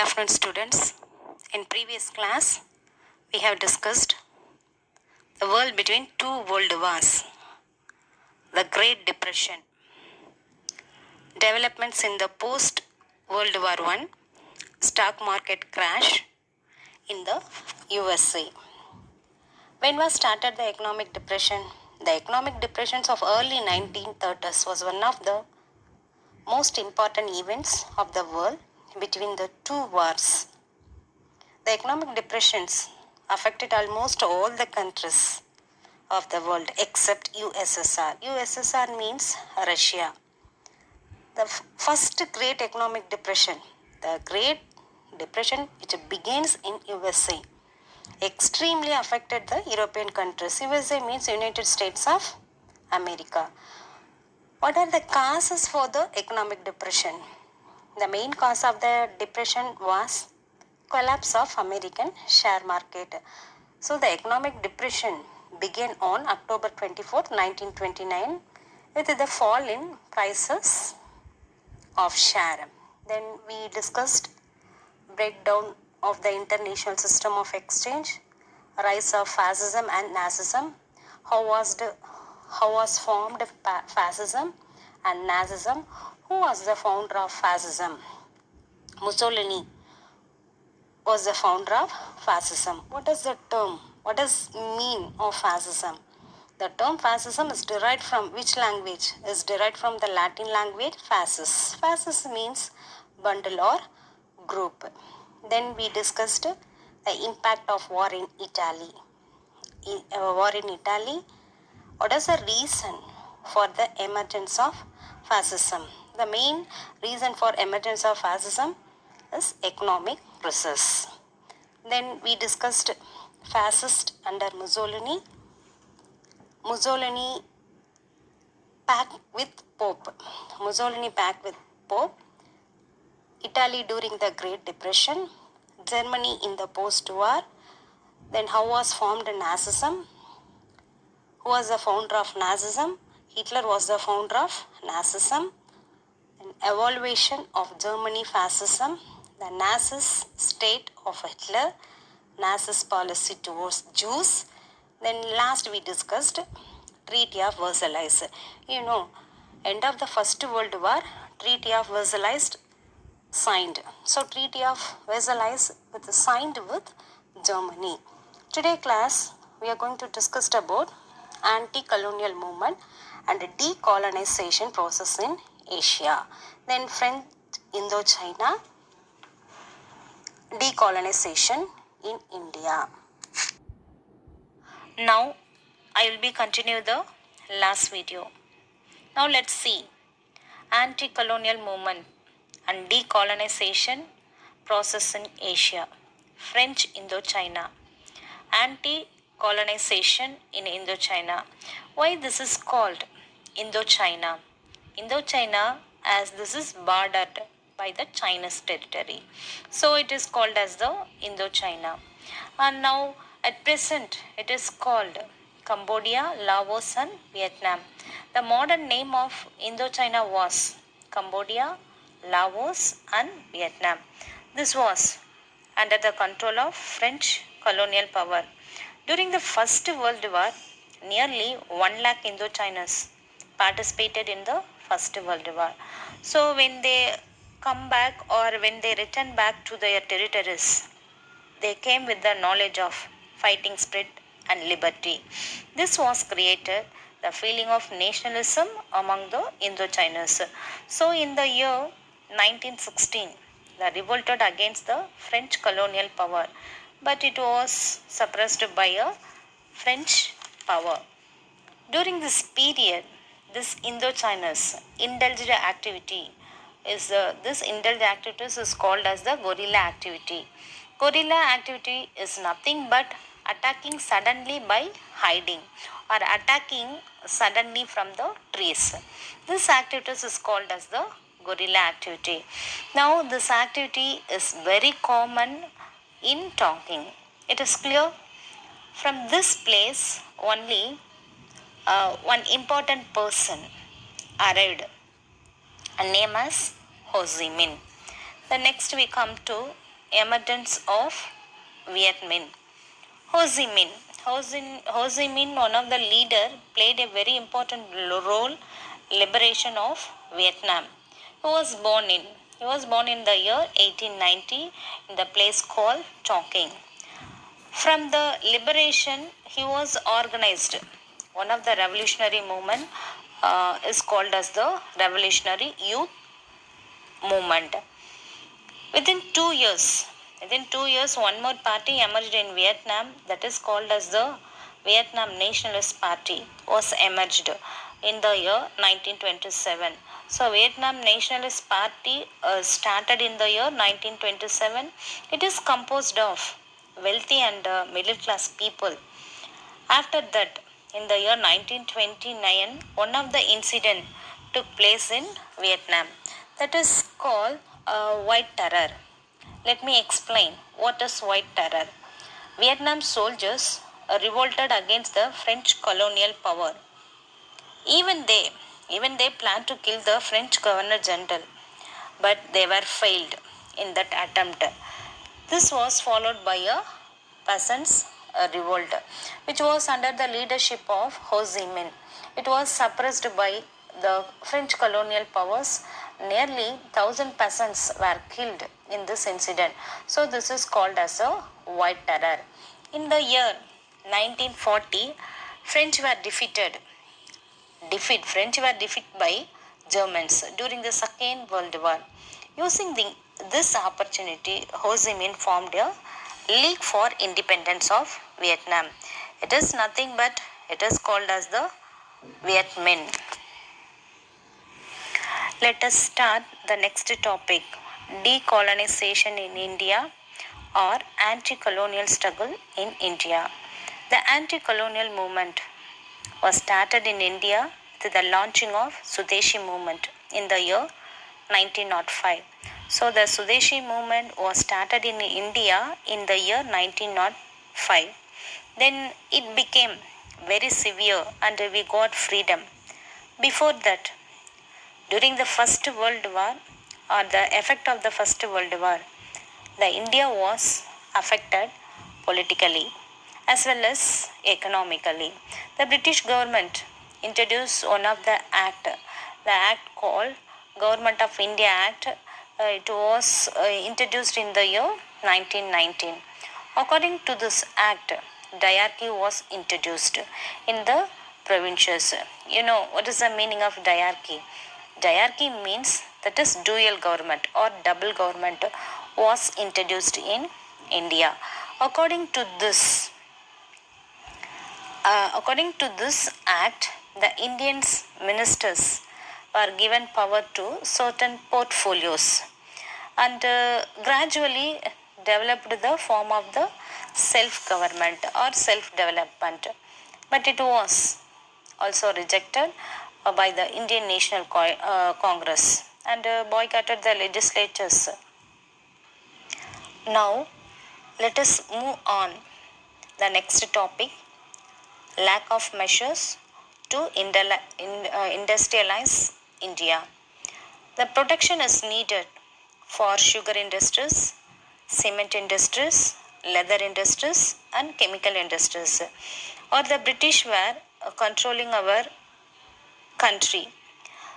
afternoon, students. In previous class, we have discussed the world between two world wars, the Great Depression, developments in the post World War I, stock market crash in the USA. When was started the economic depression? The economic depressions of early 1930s was one of the most important events of the world between the two wars. The economic depressions affected almost all the countries of the world except USSR. USSR means Russia. The first great economic depression, the Great Depression which begins in USA, extremely affected the European countries. USA means United States of America. What are the causes for the economic depression? The main cause of the depression was collapse of American share market. So the economic depression began on October 24, 1929 with the fall in prices of share. Then we discussed breakdown of the international system of exchange, rise of fascism and Nazism, how was formed fascism and Nazism, who was the founder of fascism. Mussolini was the founder of fascism. What is the term? What does mean of fascism? The term fascism is derived from which language? Is derived from the Latin language fascis. Fascis means bundle or group. Then we discussed the impact of war in Italy. War in Italy. What is the reason for the emergence of fascism? The main reason for emergence of fascism is economic crisis. Then we discussed fascist under Mussolini. Mussolini pact with Pope. Mussolini pact with Pope. Italy during the Great Depression. Germany in the post-war. Then how was formed Nazism? Who was the founder of Nazism? Hitler was the founder of Nazism. Then evaluation of Germany fascism. The Nazist state of Hitler. Nazist policy towards Jews. Then last we discussed Treaty of Versailles. End of the First World War, Treaty of Versailles signed. So Treaty of Versailles signed with Germany. Today class, we are going to discuss about anti-colonial movement and decolonization process in Asia. Then French Indochina, decolonization in India. Now I will be continue the last video. Now let's see anti-colonial movement and decolonization process in Asia. French Indochina. Anti-colonization in Indochina. Why this is called Indochina? Indochina as this is bordered by the Chinese territory. So it is called as the Indochina. And now at present it is called Cambodia, Laos and Vietnam. The modern name of Indochina was Cambodia, Laos and Vietnam. This was under the control of French colonial power. During the First World War, nearly 1 lakh Indochinese participated in the First World War. So when they come back or when they return back to their territories, they came with the knowledge of fighting spirit and liberty. This was created the feeling of nationalism among the Indochinese. So in the year 1916, they revolted against the French colonial power, but it was suppressed by a French power. During this period, this Indochinese indulged activity this indulged activities is called as the guerrilla activity. Guerrilla activity is nothing but attacking suddenly by hiding or attacking suddenly from the trees. This activity is called as the guerrilla activity. Now this activity is very common in Tonkin. It is clear from this place only one important person arrived, named as Ho Chi Minh. The next we come to emergence of Viet Minh. Ho Chi Minh. Ho Chi Minh, one of the leader, played a very important role liberation of Vietnam. He was born in the year 1890 in the place called Tonkin. From the liberation, he was organized. One of the revolutionary movement is called as the Revolutionary Youth Movement. Within 2 years, one more party emerged in Vietnam that is called as the Vietnam Nationalist Party was emerged in the year 1927. So Vietnam Nationalist Party started in the year 1927. It is composed of wealthy and middle class people. After that, in the year 1929, one of the incident took place in Vietnam that is called White Terror. Let me explain what is White Terror. Vietnam soldiers revolted against the French colonial power. Even they, even they planned to kill the French Governor General, but they were failed in that attempt. This was followed by a peasants' revolt, which was under the leadership of Ho Chi Minh. It was suppressed by the French colonial powers. Nearly 1,000 peasants were killed in this incident. So this is called as a White Terror. In the year 1940, French were defeated. French were defeated by Germans during the Second World War. Using this opportunity, Ho Chi Minh formed a League for Independence of Vietnam. It is nothing but it is called as the Viet Minh. Let us start the next topic, decolonization in India or anti-colonial struggle in India. The anti-colonial movement was started in India with the launching of Swadeshi movement in the year 1905. So the Swadeshi movement was started in India in the year 1905. Then it became very severe and we got freedom. Before that, during the First World War or the effect of the First World War, the India was affected politically as well as economically. The British government introduced one of the act called Government of India Act. It was introduced in the year 1919. According to this act, diarchy was introduced in the provinces. You know what is the meaning of diarchy? Diarchy means that is dual government or double government was introduced in India. According to this act, the Indians ministers were given power to certain portfolios and gradually developed the form of the self-government or self-development. But it was also rejected by the Indian National Congress and boycotted the legislatures. Now, let us move on the next topic, lack of measures to industrialize India. The protection is needed for sugar industries, cement industries, leather industries, and chemical industries. Or the British were controlling our country.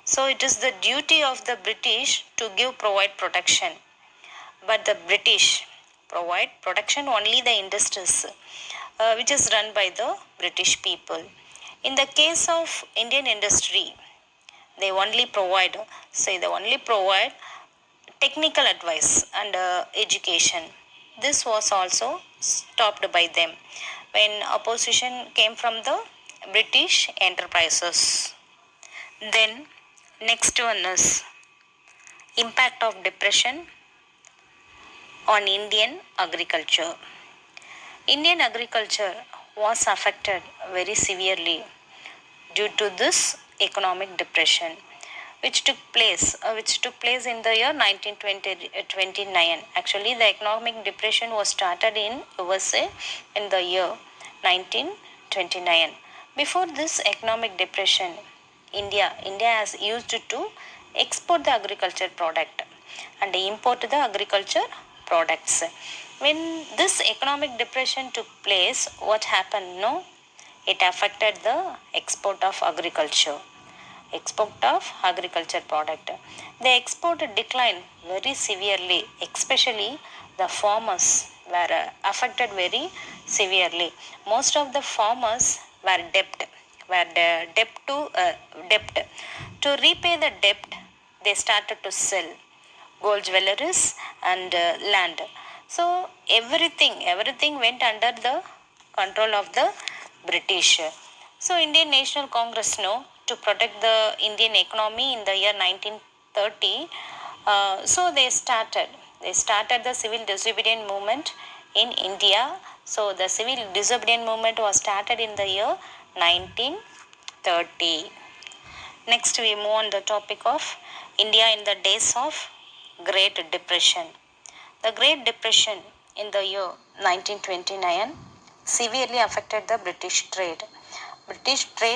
So it is the duty of the British to provide protection. But the British provide protection only the industries which is run by the British people. In the case of Indian industry, they only provide technical advice and education. This was also stopped by them when opposition came from the British enterprises. Then next one is impact of depression on Indian agriculture. Indian agriculture was affected very severely due to this economic depression which took place in the year 1929. Actually, the economic depression was started in USA in the year 1929. Before this economic depression, India has used to export the agriculture product and import the agriculture products. When this economic depression took place, what happened? No, it affected the export of agriculture. Export of agriculture product. The export declined very severely, especially the farmers were affected very severely. Most of the farmers were debt to debt. To repay the debt, they started to sell gold jewelries and land. So everything went under the control of the British. So Indian National Congress, no, to protect the Indian economy in the year 1930, so they started the civil disobedience movement in India. So the civil disobedience movement was started in the year 1930. Next, we move on the topic of India in the days of Great Depression. The Great Depression in the year 1929 severely affected the British trade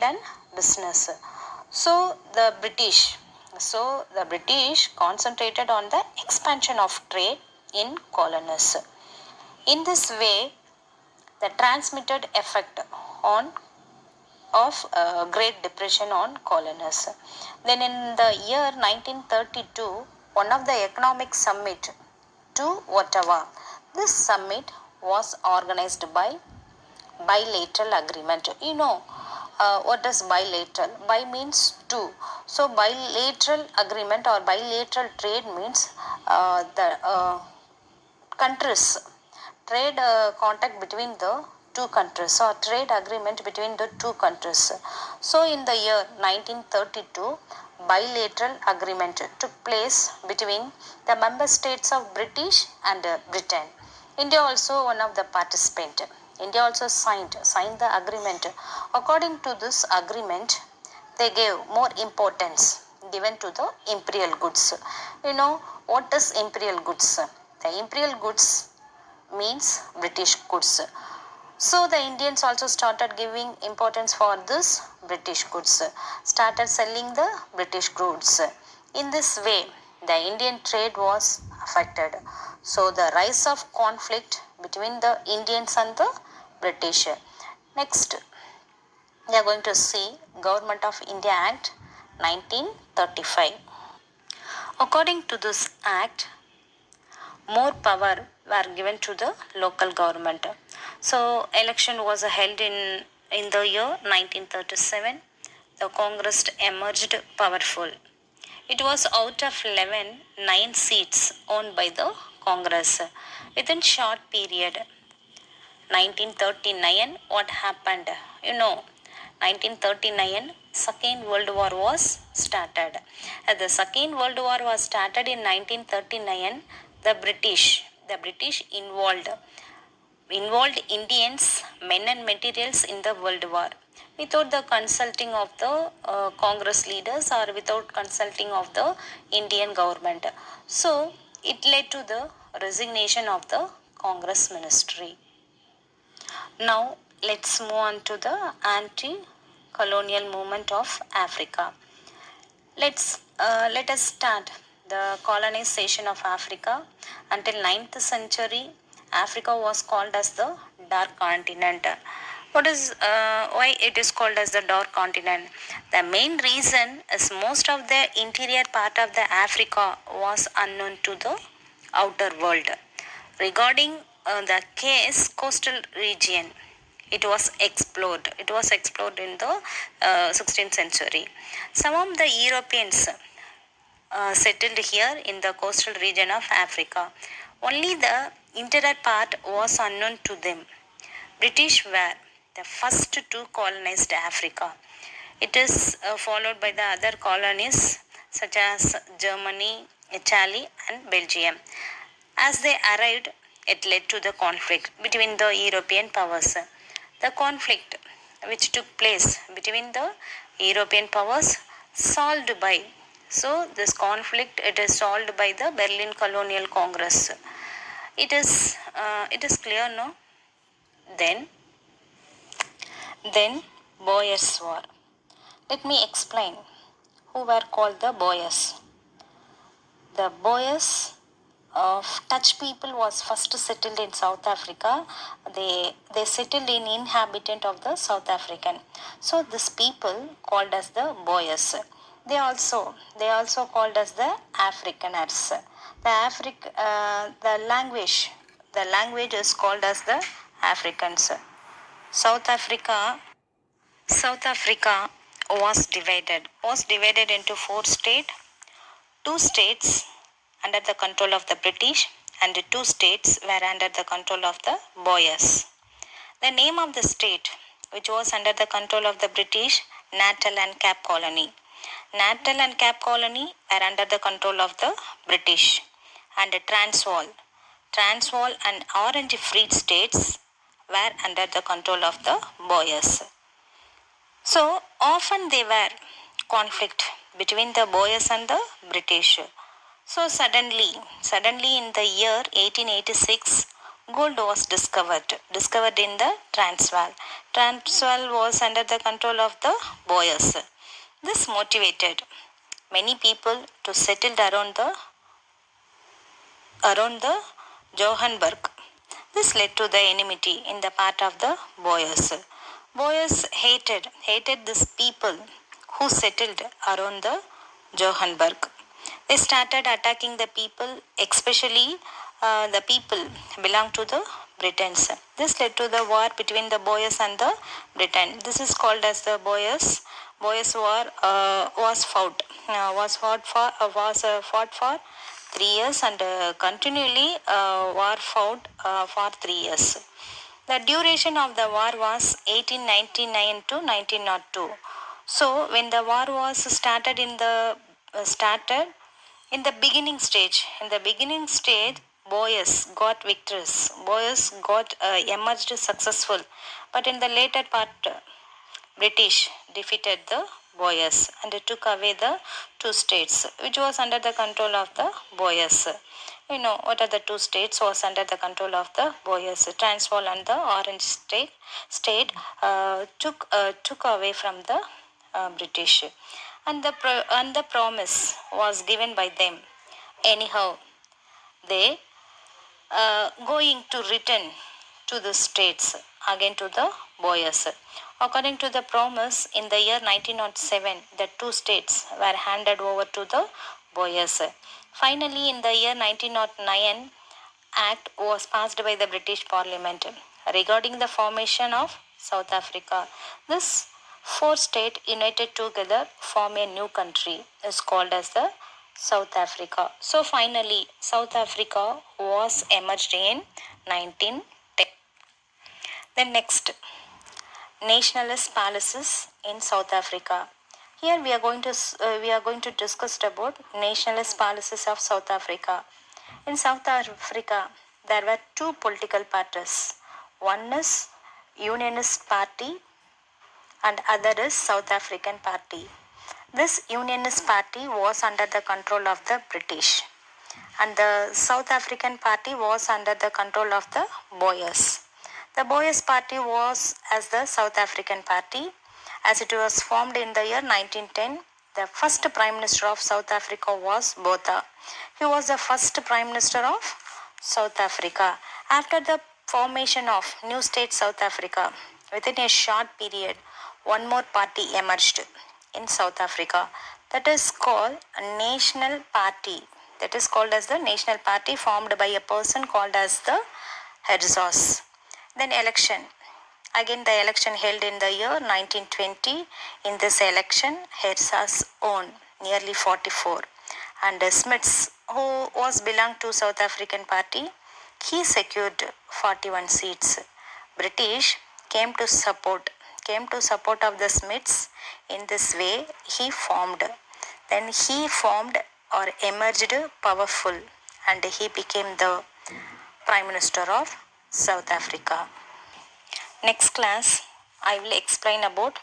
and business. So the British concentrated on the expansion of trade in colonies. In this way, the transmitted effect on of Great Depression on colonies. Then in the year 1932, one of the economic summit to Ottawa. This summit was organized by bilateral agreement. What is bilateral? Bi means two. So bilateral agreement or bilateral trade means the countries trade contact between the two countries or trade agreement between the two countries. So in the year 1932, bilateral agreement took place between the member states of British and Britain. India also one of the participant. India also signed the agreement. According to this agreement, they gave more importance given to the imperial goods. You know what is imperial goods? The imperial goods means British goods. So the Indians also started giving importance for this British goods, started selling the British goods. In this way, the Indian trade was affected. So the rise of conflict between the Indians and the British. Next, we are going to see Government of India Act 1935. According to this act, more power were given to the local government. So election was held in the year 1937. The Congress emerged powerful. It was out of 11, 9 seats owned by the Congress. Within short period, 1939, what happened? 1939, Second World War was started. As the Second World War was started in 1939, the British involved Indians, men and materials in the World War without the consulting of the Congress leaders or without consulting of the Indian government. So it led to the resignation of the Congress ministry. Now let's move on to the anti-colonial movement of Africa. Let us start the colonization of Africa. Until 9th century, Africa was called as the Dark Continent. Why it is called as the Dark Continent? The main reason is most of the interior part of the Africa was unknown to the outer world. Regarding the case coastal region, it was explored in the 16th century. Some of the Europeans settled here in the coastal region of Africa. Only the interior part was unknown to them. British were the first to colonize Africa. It is followed by the other colonies such as Germany, Italy and Belgium. As they arrived, it led to the conflict between the European powers. The conflict which took place between the European powers solved by this conflict it is solved by the Berlin Colonial Congress. It is clear, no? Then Boers War. Let me explain who were called the Boers. The Boers Dutch people was first settled in South Africa. They settled in inhabitant of the South African. So this people called as the Boers. They also called as the Afrikaners. The language is called as the Africans. South Africa South Africa was divided into four states. Two states under the control of the British and two states were under the control of the Boers. The name of the state which was under the control of the British, Natal and Cape Colony. Natal and Cape Colony were under the control of the British, and Transvaal and Orange Free States were under the control of the Boers. So often they were conflict between the Boers and the British. So suddenly in the year 1886, gold was discovered in the Transvaal. Transvaal was under the control of the Boers. This motivated many people to settle around the Johannesburg. This led to the enmity in the part of the Boers. Boers hated these people who settled around the Johannesburg. They started attacking the people, especially the people belong to the Britons. This led to the war between the Boers and the Britain. This is called as the Boers War. Was fought for 3 years, and continually war fought for 3 years. The duration of the war was 1899 to 1902. So when the war was started in the beginning stage, Boers got victorious. Boers got emerged successful, but in the later part, British defeated the Boers and took away the two states which was under the control of the Boers. You know what are the two states was under the control of the Boers. Transvaal and the Orange state took away from the British, and the promise was given by them. Anyhow, they going to return to the states again to the Boers. According to the promise, in the year 1907, the two states were handed over to the Boers. Finally, in the year 1909, Act was passed by the British Parliament regarding the formation of South Africa. This four states united together form a new country is called as the South Africa. So finally, South Africa was emerged in 1910. Then next, nationalist policies in South Africa. Here we are going to discuss about nationalist policies of South Africa. In South Africa, there were two political parties. One is Unionist Party and other is South African Party. This Unionist Party was under the control of the British, and the South African Party was under the control of the Boers. The Boers Party was as the South African Party, as it was formed in the year 1910. The first Prime Minister of South Africa was Botha. He was the first Prime Minister of South Africa. After the formation of new state South Africa, within a short period, one more party emerged in South Africa. That is called a National Party. That is called as the National Party, formed by a person called as the Herdzos. Then election. Again, the election held in the year 1920. In this election, Herdzos won nearly 44, and Smuts, who was belonged to South African Party, he secured 41 seats. British came to support of the Smuts. In this way, he formed or emerged powerful, and he became the Prime Minister of South Africa. Next class, I will explain about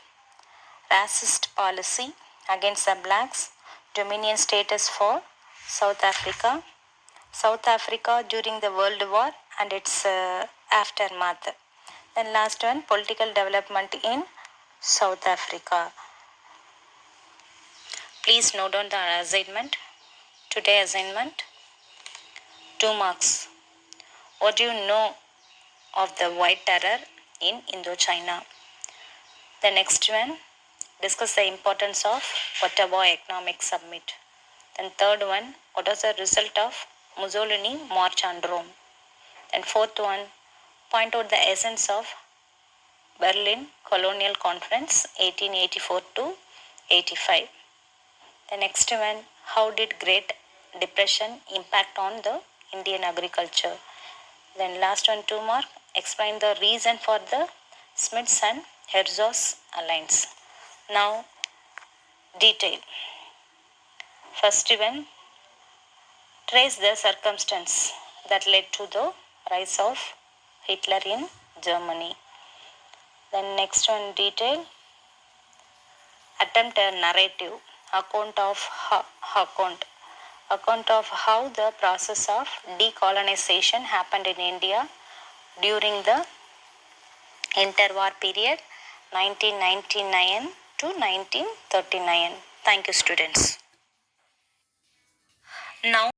racist policy against the blacks, dominion status for South Africa, South Africa during the World War and its aftermath. Then last one, political development in South Africa. Please note down the assignment. Today assignment. 2 marks. What do you know of the White Terror in Indochina? The next one, discuss the importance of Ottawa Economic Summit. Then third one, what was the result of Mussolini March on Rome? Then fourth one, point out the essence of Berlin Colonial Conference 1884 to 85. The next one, how did Great Depression impact on the Indian agriculture? Then last one, 2 mark, explain the reason for the Smiths and Herzog's alliance. Now, detail. First one, trace the circumstance that led to the rise of Hitler in Germany. Then next one, detail. Attempt a narrative account of how the process of decolonization happened in India during the interwar period 1999 to 1939. Thank you, students. Now